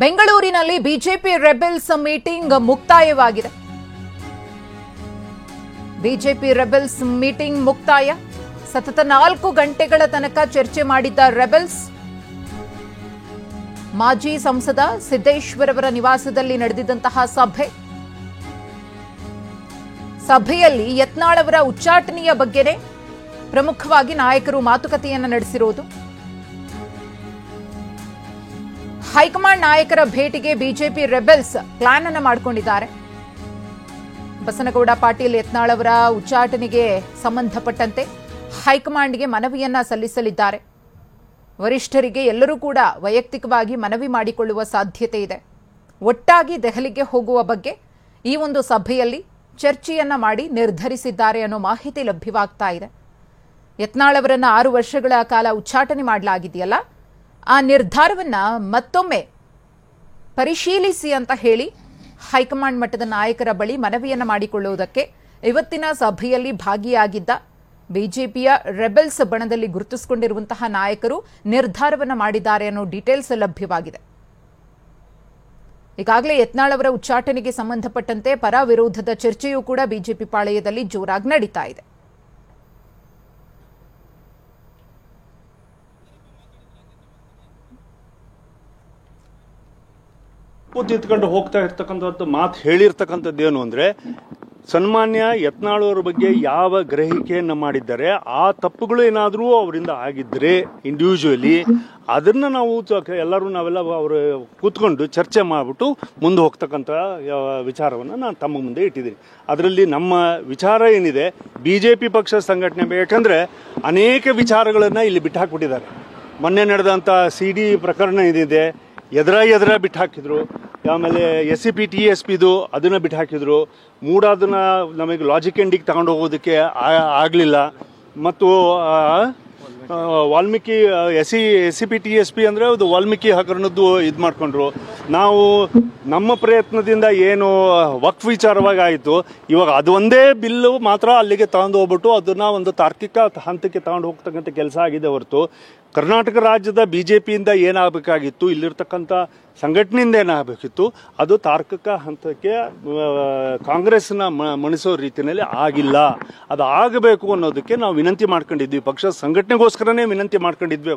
ಬೆಂಗಳೂರಿನಲ್ಲಿ BJP rebels meeting ಮುಕ್ತಾಯವಾಗಿದೆ. BJP rebels meeting ಮುಕ್ತಾಯ. ಸತತ 4 ಗಂಟೆಗಳ ತನಕ ಚರ್ಚೆ ಮಾಡಿದ್ದ ರೆಬೆಲ್ಸ್ ಮಾಜಿ ಸಂಸದ ಸಿದ್ದೇಶ್ವರ್ ಅವರ ನಿವಾಸದಲ್ಲಿ ನಡೆದಿದ್ದಂತಹ ಸಭೆಯಲ್ಲಿ ಯತ್ನಾಳ್ ಅವರ ಉಚ್ಚಾಟನೆಯ ಬಗ್ಗೆನೇ ಪ್ರಮುಖವಾಗಿ ನಾಯಕರು ಮಾತುಕತೆಯನ್ನು ನಡೆಸಿರುವುದು. ಹೈಕಮಾಂಡ್ ನಾಯಕರ ಭೇಟಿಗೆ ಬಿಜೆಪಿ ರೆಬೆಲ್ಸ್ ಪ್ಲಾನ್ ಅನ್ನು ಮಾಡಿಕೊಂಡಿದ್ದಾರೆ. ಬಸನಗೌಡ ಪಾಟೀಲ್ ಯತ್ನಾಳ್ ಅವರ ಉಚ್ಚಾಟನೆಗೆ ಸಂಬಂಧಪಟ್ಟಂತೆ ಹೈಕಮಾಂಡ್ಗೆ ಮನವಿಯನ್ನ ಸಲ್ಲಿಸಲಿದ್ದಾರೆ. ವರಿಷ್ಠರಿಗೆ ಎಲ್ಲರೂ ಕೂಡ ವೈಯಕ್ತಿಕವಾಗಿ ಮನವಿ ಮಾಡಿಕೊಳ್ಳುವ ಸಾಧ್ಯತೆ ಇದೆ. ಒಟ್ಟಾಗಿ ದೆಹಲಿಗೆ ಹೋಗುವ ಬಗ್ಗೆ ಈ ಒಂದು ಸಭೆಯಲ್ಲಿ ಚರ್ಚೆಯನ್ನ ಮಾಡಿ ನಿರ್ಧರಿಸಿದ್ದಾರೆ ಅನ್ನೋ ಮಾಹಿತಿ ಲಭ್ಯವಾಗ್ತಾ ಇದೆ. ಯತ್ನಾಳ್ ಅವರನ್ನ 6 ವರ್ಷಗಳ ಕಾಲ ಉಚ್ಚಾಟನೆ ಮಾಡಲಾಗಿದೆಯಲ್ಲ, ಆ ನಿರ್ಧಾರವನ್ನ ಮತ್ತೊಮ್ಮೆ ಪರಿಶೀಲಿಸಿ ಅಂತ ಹೇಳಿ ಹೈಕಮಾಂಡ್ ಮಟ್ಟದ ನಾಯಕರ ಬಳಿ ಮನವಿಯನ್ನ ಮಾಡಿಕೊಳ್ಳುವುದಕ್ಕೆ ಇವತ್ತಿನ ಸಭೆಯಲ್ಲಿ ಭಾಗಿಯಾಗಿದ್ದ ಬಿಜೆಪಿಯ ರೆಬೆಲ್ಸ್ ಬಣದಲ್ಲಿ ಗುರುತಿಸಿಕೊಂಡಿರುವಂತಹ ನಾಯಕರು ನಿರ್ಧಾರವನ್ನ ಮಾಡಿದ್ದಾರೆ ಅನ್ನೋ ಡೀಟೇಲ್ಸ್ ಲಭ್ಯವಾಗಿದೆ. ಈಗಾಗಲೇ ಯತ್ನಾಳ್ ಅವರ ಉಚ್ಚಾಟನೆಗೆ ಸಂಬಂಧಪಟ್ಟಂತೆ ಪರ ವಿರೋಧದ ಚರ್ಚೆಯೂ ಕೂಡ ಬಿಜೆಪಿ ಪಾಳೆಯದಲ್ಲಿ ಜೋರಾಗಿ ನಡೀತಾ ಇದೆ. ಎತ್ಕೊಂಡು ಹೋಗ್ತಾ ಇರ್ತಕ್ಕಂಥದ್ದು ಮಾತು ಹೇಳಿರ್ತಕ್ಕಂಥದ್ದು ಏನು ಅಂದ್ರೆ, ಸನ್ಮಾನ್ಯ ಯತ್ನಾಳ್ ಅವರ ಬಗ್ಗೆ ಯಾವ ಗ್ರಹಿಕೆಯನ್ನ ಮಾಡಿದ್ದಾರೆ, ಆ ತಪ್ಪುಗಳು ಏನಾದರೂ ಅವರಿಂದ ಆಗಿದ್ರೆ ಇಂಡಿವಿಜುವಲಿ ಅದನ್ನ ನಾವು ನಾವೆಲ್ಲ ಅವರು ಕೂತ್ಕೊಂಡು ಚರ್ಚೆ ಮಾಡಿಬಿಟ್ಟು ಮುಂದೆ ಹೋಗ್ತಕ್ಕಂಥ ವಿಚಾರವನ್ನು ನಾನು ತಮ್ಮ ಮುಂದೆ ಇಟ್ಟಿದ್ದೀನಿ. ಅದರಲ್ಲಿ ನಮ್ಮ ವಿಚಾರ ಏನಿದೆ, ಬಿಜೆಪಿ ಪಕ್ಷ ಸಂಘಟನೆ, ಯಾಕಂದ್ರೆ ಅನೇಕ ವಿಚಾರಗಳನ್ನ ಇಲ್ಲಿ ಬಿಟ್ಟು ಹಾಕ್ಬಿಟ್ಟಿದ್ದಾರೆ. ಮೊನ್ನೆ ನಡೆದಂಥ CD ಪ್ರಕರಣ ಏನಿದೆ, ಎದುರ ಬಿಟ್ಟು ಹಾಕಿದ್ರು. ಆಮೇಲೆ SCP TSPದು ಅದನ್ನ ಬಿಟ್ಟು ಹಾಕಿದ್ರು. ಮೂಡಾದನ್ನ ನಮಗೆ ಲಾಜಿಕ್ ಎಂಡಿಗೆ ತಗೊಂಡು ಹೋಗೋದಕ್ಕೆ ಆಗಲಿಲ್ಲ. ಮತ್ತು ವಾಲ್ಮೀಕಿ SCP TSP ಅಂದರೆ ಅದು ವಾಲ್ಮೀಕಿ ಹಗರಣದ್ದು ಇದು ಮಾಡ್ಕೊಂಡ್ರು. ನಾವು ನಮ್ಮ ಪ್ರಯತ್ನದಿಂದ ಏನು ವಕ್ಫ್ ವಿಚಾರವಾಗಿ ಆಯಿತು, ಇವಾಗ ಅದು ಒಂದೇ ಬಿಲ್ಲು ಮಾತ್ರ ಅಲ್ಲಿಗೆ ತಗೊಂಡು ಹೋಗ್ಬಿಟ್ಟು ಅದನ್ನ ಒಂದು ತಾರ್ಕಿಕ ಹಂತಕ್ಕೆ ತಗೊಂಡು ಹೋಗ್ತಕ್ಕಂಥ ಕೆಲಸ ಆಗಿದೆ ಹೊರತು ಕರ್ನಾಟಕ ರಾಜ್ಯದ ಬಿಜೆಪಿಯಿಂದ ಏನಾಗಬೇಕಾಗಿತ್ತು, ಇಲ್ಲಿರ್ತಕ್ಕಂಥ ಸಂಘಟನೆಯಿಂದ ಏನಾಗಬೇಕಿತ್ತು, ಅದು ತಾರ್ಕಿಕ ಹಂತಕ್ಕೆ ಕಾಂಗ್ರೆಸ್ನ ಮಣಿಸೋ ರೀತಿಯಲ್ಲಿ ಆಗಿಲ್ಲ. ಅದು ಆಗಬೇಕು ಅನ್ನೋದಕ್ಕೆ ನಾವು ವಿನಂತಿ ಮಾಡ್ಕೊಂಡಿದ್ವಿ. ಪಕ್ಷ ಸಂಘಟನೆಗೋಸ್ಕರನೇ ವಿನಂತಿ ಮಾಡ್ಕೊಂಡಿದ್ವಿ.